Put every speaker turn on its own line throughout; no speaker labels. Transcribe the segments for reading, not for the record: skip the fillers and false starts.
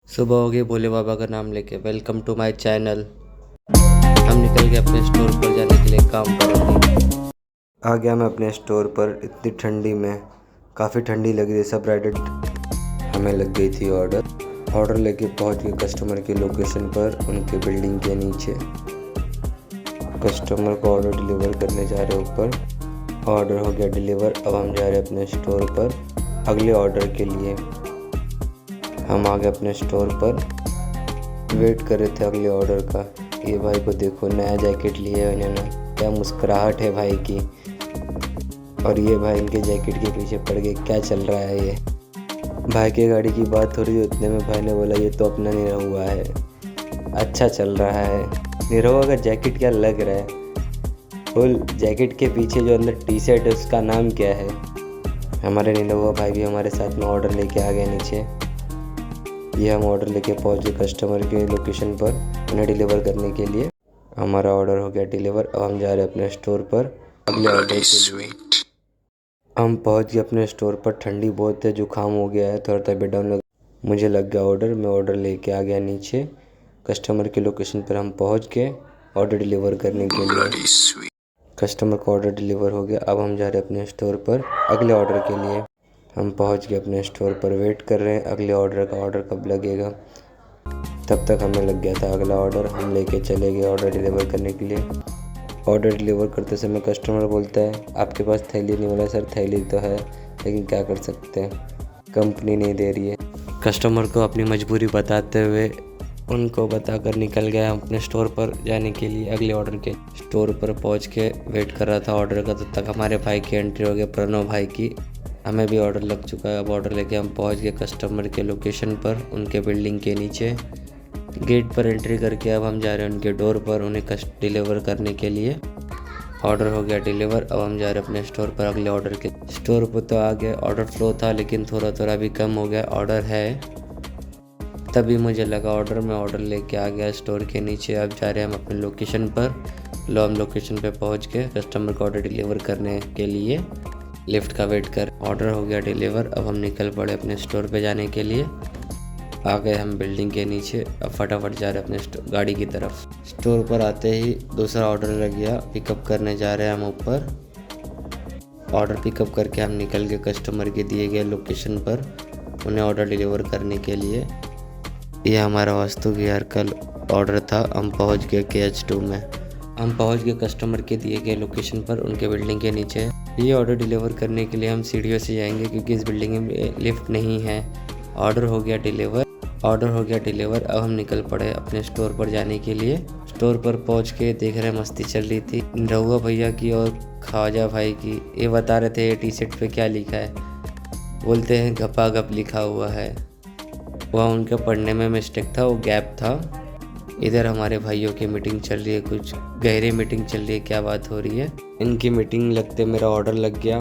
सुबह हो गई भोले बाबा का नाम लेके। Welcome to my channel. हम निकल गए अपने स्टोर पर जाने के लिए काम पर। आ गया मैं अपने स्टोर पर इतनी ठंडी में। काफ़ी ठंडी लग रही है। सब राइडर हमें लग गई थी ऑर्डर लेके पहुंच गए कस्टमर की लोकेशन पर, उनके बिल्डिंग के नीचे। कस्टमर को ऑर्डर डिलीवर करने जा रहे ऊपर। ऑर्डर हो गया डिलीवर। अब हम जा रहे अपने स्टोर पर अगले ऑर्डर के लिए। हम आ गए अपने स्टोर पर, वेट कर रहे थे अगले ऑर्डर का। ये भाई को देखो, नया जैकेट लिए है इन्होंने, क्या मुस्कुराहट है भाई की। और ये भाई इनके जैकेट के पीछे पड़ गए। क्या चल रहा है ये। भाई की गाड़ी की बात हो रही है, उतने में भाई ने बोला ये तो अपना निरहुआ है। अच्छा चल रहा है। निरहुआ का जैकेट क्या लग रहा है। फुल जैकेट के पीछे जो अंदर टी शर्ट है उसका नाम क्या है। हमारे निरहुआ भाई भी हमारे साथ में ऑर्डर लेके आ गए नीचे। ये हम ऑर्डर लेके पहुंच गए कस्टमर के लोकेशन पर उन्हें डिलीवर करने के लिए। हमारा ऑर्डर हो गया डिलीवर। अब हम जा रहे हैं अपने स्टोर पर अगले ऑर्डर के लिए। हम पहुंच गए अपने स्टोर पर। ठंडी बहुत है, जुकाम हो गया है, थोड़ा तबीयत डाउन लग। मुझे लग गया ऑर्डर। मैं ऑर्डर लेके आ गया नीचे। कस्टमर के लोकेशन पर हम पहुँच गए ऑर्डर डिलीवर करने के लिए। कस्टमर का ऑर्डर डिलीवर हो गया। अब हम जा रहे हैं अपने स्टोर पर अगले ऑर्डर के लिए। हम पहुंच गए अपने स्टोर पर, वेट कर रहे हैं अगले ऑर्डर का। ऑर्डर कब लगेगा। तब तक हमें लग गया था अगला ऑर्डर। हम लेके चले गए ऑर्डर डिलीवर करने के लिए। ऑर्डर डिलीवर करते समय कस्टमर बोलता है आपके पास थैली नहीं। बोला सर थैली तो है, लेकिन क्या कर सकते हैं, कंपनी नहीं दे रही है। कस्टमर को अपनी मजबूरी बताते हुए उनको बताकर निकल गया अपने स्टोर पर जाने के लिए अगले ऑर्डर के। स्टोर पर पहुंच के वेट कर रहा था ऑर्डर का। तब तक हमारे भाई की एंट्री हो गई, प्रणव भाई की। हमें भी ऑर्डर लग चुका है। अब ऑर्डर लेके हम पहुंच गए कस्टमर के लोकेशन पर, उनके बिल्डिंग के नीचे। गेट पर एंट्री करके अब हम जा रहे हैं उनके डोर पर उन्हें डिलीवर करने के लिए। ऑर्डर हो गया डिलीवर। अब हम जा रहे हैं अपने स्टोर पर अगले ऑर्डर के। स्टोर पर तो आ गया, ऑर्डर फ्लो था लेकिन थोड़ा थोड़ा भी कम हो गया। ऑर्डर है तभी मुझे लगा ऑर्डर। मैं ऑर्डर लेके आ गया स्टोर के नीचे। अब जा रहे हैं हम अपने लोकेशन पर। लो हम लोकेशन पे पहुंच गए कस्टमर को ऑर्डर डिलीवर करने के लिए। लिफ्ट का वेट कर। ऑर्डर हो गया डिलीवर। अब हम निकल पड़े अपने स्टोर पे जाने के लिए। आ गए हम बिल्डिंग के नीचे। अब फटाफट जा रहे अपने गाड़ी की तरफ। स्टोर पर आते ही दूसरा ऑर्डर लग गया। पिकअप करने जा रहे हैं हम ऊपर। ऑर्डर पिकअप करके हम निकल गए कस्टमर के दिए गए लोकेशन पर उन्हें ऑर्डर डिलीवर करने के लिए। यह हमारा वास्तु विहार का ऑर्डर था। हम पहुंच गए KH2 में। हम पहुंच गए कस्टमर के दिए गए लोकेशन पर उनके बिल्डिंग के नीचे। ये ऑर्डर डिलीवर करने के लिए हम सीढ़ियों से जाएंगे क्योंकि इस बिल्डिंग में लिफ्ट नहीं है। ऑर्डर हो गया डिलीवर। अब हम निकल पड़े अपने स्टोर पर जाने के लिए। स्टोर पर पहुंच के देख रहे मस्ती चल रही थी निरहुआ भैया की और ख्वाजा भाई की। ये बता रहे थे टी शर्ट पे क्या लिखा है। बोलते हैं गपा गप लिखा हुआ है। वह उनके पढ़ने में मिस्टेक था, वो गैप था। इधर हमारे भाइयों की मीटिंग चल रही है, कुछ गहरी मीटिंग चल रही है। क्या बात हो रही है। इनकी मीटिंग लगते मेरा ऑर्डर लग गया।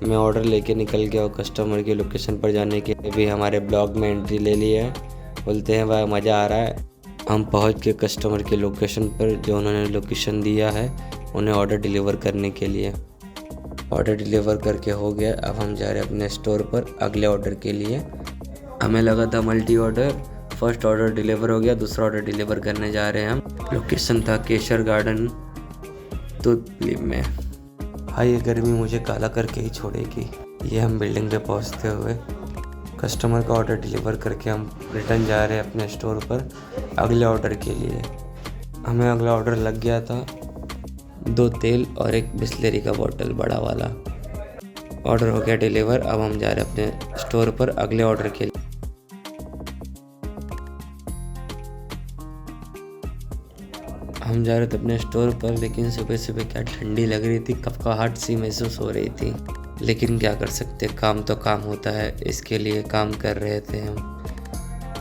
मैं ऑर्डर लेके निकल गया और कस्टमर की लोकेशन पर जाने के लिए भी हमारे ब्लॉग में एंट्री ले ली है। बोलते हैं भाई मज़ा आ रहा है। हम पहुंच गए कस्टमर के लोकेशन पर जो उन्होंने लोकेशन दिया है उन्हें ऑर्डर डिलीवर करने के लिए। ऑर्डर डिलीवर करके हो गया। अब हम जा रहे हैं अपने स्टोर पर अगले ऑर्डर के लिए। हमें लगा था multi order. First order deliver हो गया, दूसरा ऑर्डर डिलीवर करने जा रहे हैं हम। लोकेशन था केशर गार्डन तुतली में। हाँ ये गर्मी मुझे काला करके ही छोड़ेगी। ये हम बिल्डिंग पे पहुंचते हुए कस्टमर का ऑर्डर डिलीवर करके हम रिटर्न जा रहे हैं अपने स्टोर पर अगले ऑर्डर के लिए। हमें अगला ऑर्डर लग गया था 2 तेल और 1 बिस्लेरी का बोतल बड़ा वाला। ऑर्डर हो गया डिलीवर। अब हम जा रहे हैं अपने स्टोर पर अगले ऑर्डर के लिए। हम जा रहे थे अपने स्टोर पर, लेकिन सुबह सुबह क्या ठंडी लग रही थी, कपकहाट सी महसूस हो रही थी। लेकिन क्या कर सकते, काम तो काम होता है। इसके लिए काम कर रहे थे हम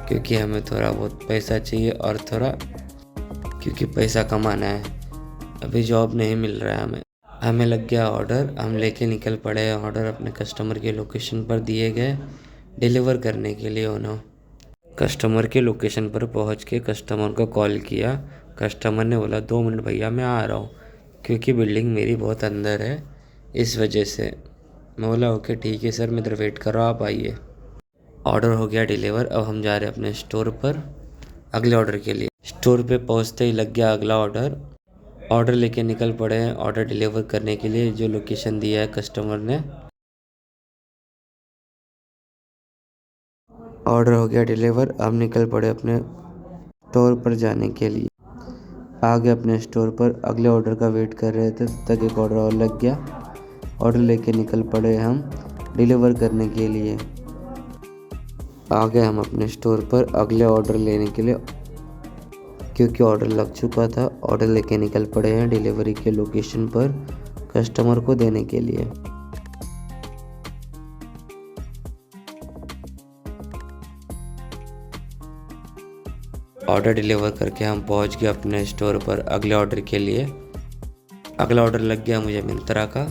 क्योंकि हमें थोड़ा बहुत पैसा चाहिए और थोड़ा क्योंकि पैसा कमाना है। अभी जॉब नहीं मिल रहा है हमें लग गया ऑर्डर। हम लेके निकल पड़े ऑर्डर अपने कस्टमर के लोकेशन पर दिए गए डिलीवर करने के लिए। उन्होंने कस्टमर के लोकेशन पर पहुंच के कस्टमर को कॉल किया। कस्टमर ने बोला 2 मिनट भैया मैं आ रहा हूँ, क्योंकि बिल्डिंग मेरी बहुत अंदर है इस वजह से। मैं बोला ओके ठीक है सर, मैं इधर वेट कर रहा हूँ, आप आइए। ऑर्डर हो गया डिलीवर। अब हम जा रहे हैं अपने स्टोर पर अगले ऑर्डर के लिए। स्टोर पे पहुंचते ही लग गया अगला ऑर्डर। ऑर्डर लेके निकल पड़े हैं ऑर्डर डिलीवर करने के लिए जो लोकेशन दिया है कस्टमर ने। ऑर्डर हो गया डिलीवर। अब निकल पड़े अपने स्टोर पर जाने के लिए। आगे अपने स्टोर पर अगले ऑर्डर का वेट कर रहे थे, तब तक एक ऑर्डर और लग गया। ऑर्डर लेके निकल पड़े हम डिलीवर करने के लिए। आ गए हम अपने स्टोर पर अगले ऑर्डर लेने के लिए, क्योंकि ऑर्डर लग चुका था। ऑर्डर लेके निकल पड़े हैं डिलीवरी के लोकेशन पर कस्टमर को देने के लिए। ऑर्डर डिलीवर करके हम पहुंच गए अपने स्टोर पर अगले ऑर्डर के लिए। अगला ऑर्डर लग गया मुझे मिंत्रा का।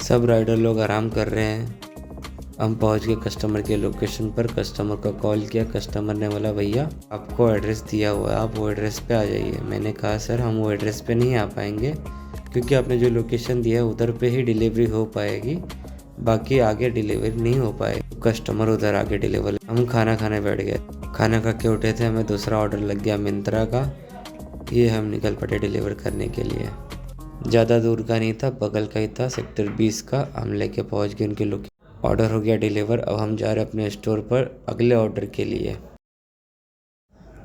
सब राइडर लोग आराम कर रहे हैं। हम पहुंच गए कस्टमर के लोकेशन पर। कस्टमर को कॉल किया। कस्टमर ने बोला भैया आपको एड्रेस दिया हुआ है, आप वो एड्रेस पे आ जाइए। मैंने कहा सर हम वो एड्रेस पे नहीं आ पाएंगे, क्योंकि आपने जो लोकेशन दिया है उधर पे ही डिलीवरी हो पाएगी, बाकी आगे डिलीवरी नहीं हो पाएगी। कस्टमर उधर आगे डिलीवर। हम खाना खाने बैठ गए। खाना खा के उठे थे, हमें दूसरा ऑर्डर लग गया मिंत्रा का। ये हम निकल पड़े डिलीवर करने के लिए। ज़्यादा दूर का नहीं था, बगल का ही था, सेक्टर 20 का। हम लेके पहुंच गए उनके लोकेशन। ऑर्डर हो गया डिलीवर। अब हम जा रहे अपने स्टोर पर अगले ऑर्डर के लिए।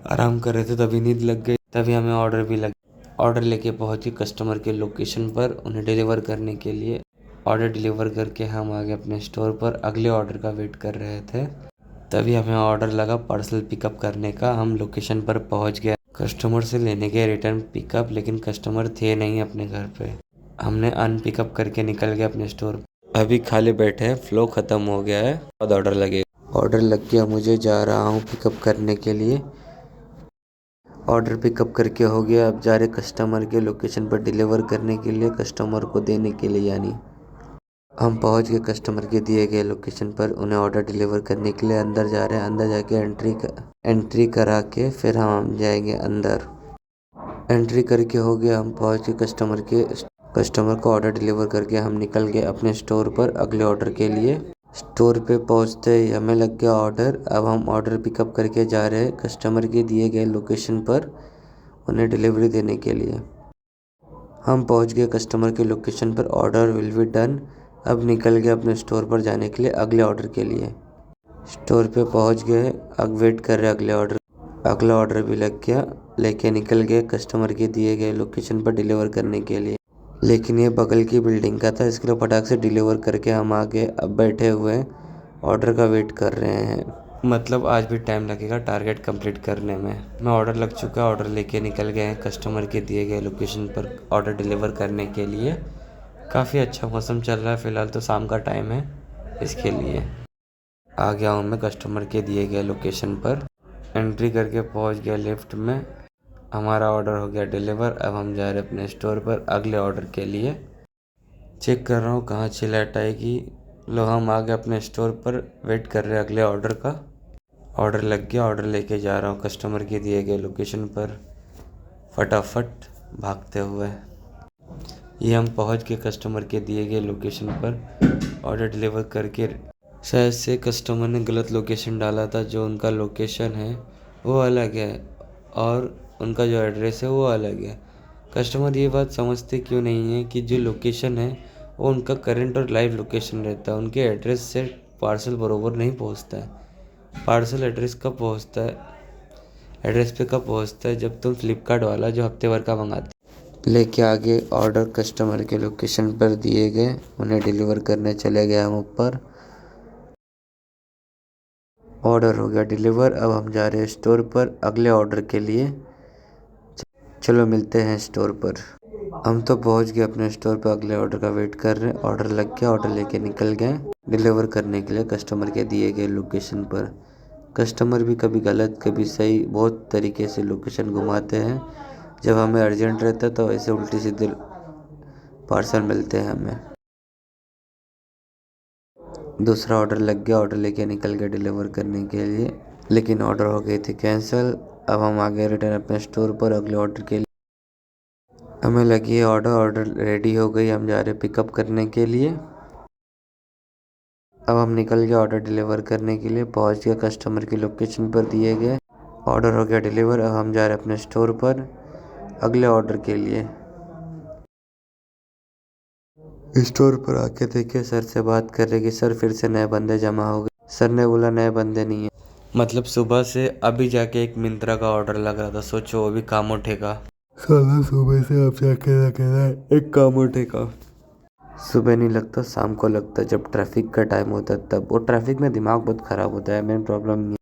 आराम कर रहे थे तभी नींद लग गई, तभी हमें ऑर्डर भी लग। ऑर्डर लेके पहुंचे कस्टमर के लोकेशन पर उन्हें डिलीवर करने के लिए। ऑर्डर डिलीवर करके हम आ गए अपने स्टोर पर अगले ऑर्डर का वेट कर रहे थे, तभी हमें ऑर्डर लगा पार्सल पिकअप करने का। हम लोकेशन पर पहुंच गए। कस्टमर से लेने गए रिटर्न पिकअप, लेकिन कस्टमर थे नहीं अपने घर पे। हमने अनपिकअप करके निकल गए अपने स्टोर। अभी खाली बैठे हैं, फ्लो ख़त्म हो गया है, अब ऑर्डर लगे। ऑर्डर लग गया, मुझे जा रहा हूँ पिकअप करने के लिए। ऑर्डर पिकअप करके हो गया। अब जा रहे कस्टमर के लोकेशन पर डिलीवर करने के लिए, कस्टमर को देने के लिए। यानी हम पहुंच गए कस्टमर के दिए गए लोकेशन पर। उन्हें ऑर्डर डिलीवर करने के लिए अंदर जा रहे हैं। अंदर जाके एंट्री करा के फिर हम जाएंगे अंदर। एंट्री करके हो गया, हम पहुंच गए कस्टमर को ऑर्डर डिलीवर करके हम निकल गए अपने स्टोर पर अगले ऑर्डर के लिए। स्टोर पे पहुंचते ही हमें लग गया ऑर्डर। अब हम ऑर्डर पिकअप करके जा रहे हैं कस्टमर के दिए गए लोकेशन पर उन्हें डिलीवरी देने के लिए। हम पहुंच गए कस्टमर के लोकेशन पर। Order will be done. अब निकल गए अपने स्टोर पर जाने के लिए अगले ऑर्डर के लिए। स्टोर पे पहुंच गए, अब वेट कर रहे अगले ऑर्डर। अगला ऑर्डर भी लग गया, लेके निकल गए कस्टमर के दिए गए लोकेशन पर डिलीवर करने के लिए। लेकिन ये बगल की बिल्डिंग का था, इसके लिए फटाक से डिलीवर करके हम आ गए। अब बैठे हुए हैं, ऑर्डर का वेट कर रहे हैं। मतलब आज भी टाइम लगेगा टारगेट कंप्लीट करने में। मैं ऑर्डर लग चुका, ऑर्डर लेके निकल गए हैं कस्टमर के दिए गए लोकेशन पर ऑर्डर डिलीवर करने के लिए। काफ़ी अच्छा मौसम चल रहा है, फ़िलहाल तो शाम का टाइम है, इसके लिए आ गया हूँ मैं कस्टमर के दिए गए लोकेशन पर। एंट्री करके पहुँच गया लिफ्ट में। हमारा ऑर्डर हो गया डिलीवर। अब हम जा रहे हैं अपने स्टोर पर अगले ऑर्डर के लिए। चेक कर रहा हूँ कहाँ चिल्लाट आएगी। लो हम आ गए अपने स्टोर पर, वेट कर रहे हैं अगले ऑर्डर का। ऑर्डर लग गया, ऑर्डर लेके जा रहा हूँ कस्टमर के दिए गए लोकेशन पर फटाफट भागते हुए। ये हम पहुँच गए कस्टमर के दिए गए लोकेशन पर ऑर्डर डिलीवर करके। शायद से कस्टमर ने गलत लोकेशन डाला था, जो उनका लोकेशन है वो अलग है और उनका जो एड्रेस है वो अलग है। कस्टमर ये बात समझते क्यों नहीं है कि जो लोकेशन है वो उनका करंट और लाइव लोकेशन रहता है। उनके एड्रेस से पार्सल बरोबर नहीं पहुंचता है। पार्सल एड्रेस कब पहुंचता है, एड्रेस पे कब पहुंचता है, जब तुम फ्लिपकार्ट वाला जो हफ्ते भर का मंगाते। लेके आगे ऑर्डर कस्टमर के लोकेशन पर दिए गए, उन्हें डिलीवर करने चले गए हम ऊपर। ऑर्डर हो गया डिलीवर। अब हम जा रहे हैं स्टोर पर अगले ऑर्डर के लिए। चलो मिलते हैं स्टोर पर। हम तो पहुंच गए अपने स्टोर पर, अगले ऑर्डर का वेट कर रहे हैं। ऑर्डर लग गया, ऑर्डर लेके निकल गए डिलीवर करने के लिए कस्टमर के दिए गए लोकेशन पर। कस्टमर भी कभी गलत कभी सही बहुत तरीके से लोकेशन घुमाते हैं। जब हमें अर्जेंट रहता है तो ऐसे उल्टी सीधे पार्सल मिलते हैं हमें। दूसरा ऑर्डर लग गया, ऑर्डर लेके निकल गए डिलीवर करने के लिए, लेकिन ऑर्डर हो गई थी कैंसिल। अब हम आ गए रिटर्न अपने स्टोर पर अगले ऑर्डर के लिए। हमें लगी है ऑर्डर रेडी हो गई, हम जा रहे पिकअप करने के लिए। अब हम निकल गए ऑर्डर डिलीवर करने के लिए, पहुंच गए कस्टमर की लोकेशन पर दिए गए। ऑर्डर हो गया डिलीवर। अब हम जा रहे हैं अपने स्टोर पर अगले ऑर्डर के लिए। स्टोर पर आके देखे, सर से बात कर रहे कि सर फिर से नए बंदे जमा हो गए। सर ने बोला नए बंदे नहीं है, मतलब सुबह से अभी जाके एक मिंत्रा का ऑर्डर लग रहा था, सोचो वो भी काम उठेगा। साला सुबह से आप जाके लगे एक काम उठेगा। सुबह नहीं लगता, शाम को लगता है जब ट्रैफिक का टाइम होता है तब। और ट्रैफिक में दिमाग बहुत ख़राब होता है, मेन प्रॉब्लम नहीं है।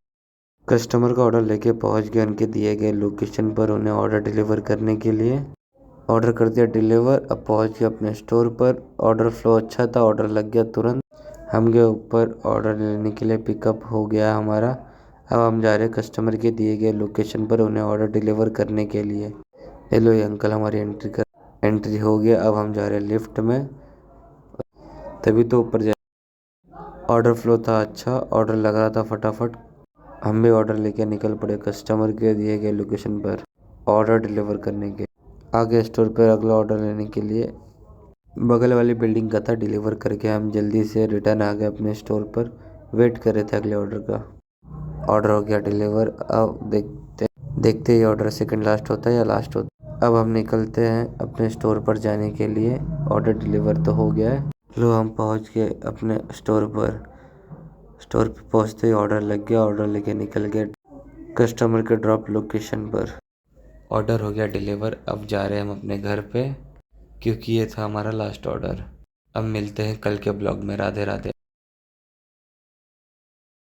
कस्टमर का ऑर्डर लेके पहुंच गए उनके दिए गए लोकेशन पर, उन्हें ऑर्डर डिलीवर करने के लिए। ऑर्डर कर दिया डिलीवर। अब पहुंच गए अपने स्टोर पर। ऑर्डर फ्लो अच्छा था, ऑर्डर लग गया तुरंत। हम गए ऊपर ऑर्डर लेने के लिए, पिकअप हो गया हमारा। अब हम जा रहे हैं कस्टमर के दिए गए लोकेशन पर उन्हें ऑर्डर डिलीवर करने के लिए। हेलो ये अंकल, हमारी एंट्री हो गया। अब हम जा रहे हैं लिफ्ट में, तभी तो ऊपर जा। ऑर्डर फ्लो था अच्छा, ऑर्डर लग रहा था फटाफट। हम भी ऑर्डर लेके निकल पड़े कस्टमर के दिए गए लोकेशन पर ऑर्डर डिलीवर करने के। आगे स्टोर पर अगला ऑर्डर लेने के लिए बगल वाली बिल्डिंग का था। डिलीवर करके हम जल्दी से रिटर्न आ गए अपने स्टोर पर। वेट कर रहे थे अगले ऑर्डर का। ऑर्डर हो गया डिलीवर। अब देखते ही ऑर्डर सेकंड लास्ट होता है या लास्ट होता है। अब हम निकलते हैं अपने स्टोर पर जाने के लिए। ऑर्डर डिलीवर तो हो गया है। लो हम पहुंच गए अपने स्टोर पर। स्टोर पर पहुंचते ही ऑर्डर लग गया, ऑर्डर लेके निकल गए कस्टमर के ड्रॉप लोकेशन पर। ऑर्डर हो गया डिलीवर। अब जा रहे हैं हम अपने घर पे, क्योंकि ये था हमारा लास्ट ऑर्डर। अब मिलते हैं कल के ब्लॉग में। राधे राधे।